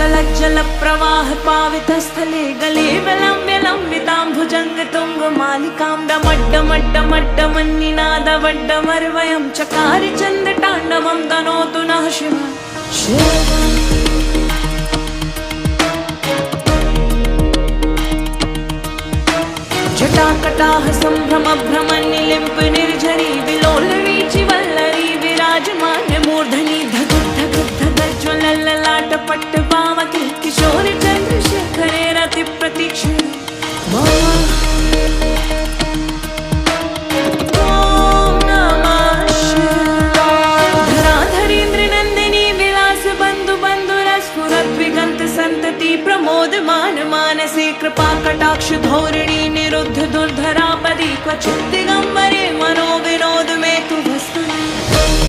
गलज्जल प्रवाह पावितस्थले गले विलम्ब्य लम्बिताम्भुजङ्ग तुङ्गमालिकां डमड्डमड्डमड्डमन्निनादवड्डमर्वयं चकार चन्द्रताण्डवं तनोतु नः शिव जटाकटाह सम्भ्रम भ्रमनिलिम्प निर्झरी विलोलवीचि वल्लरी विराजमान मूर्धनि धगुद् धगुद् धगज्ज्वलल्ललाट पट्टपावके किशोर चन्द्रशेखरे रति प्रतीक्षे संतति प्रमोदमान मानसे कृपा कटाक्ष धोरिणी निरुद्ध दुर्धरापदी क्वचित् दिगंबरे मनोविनो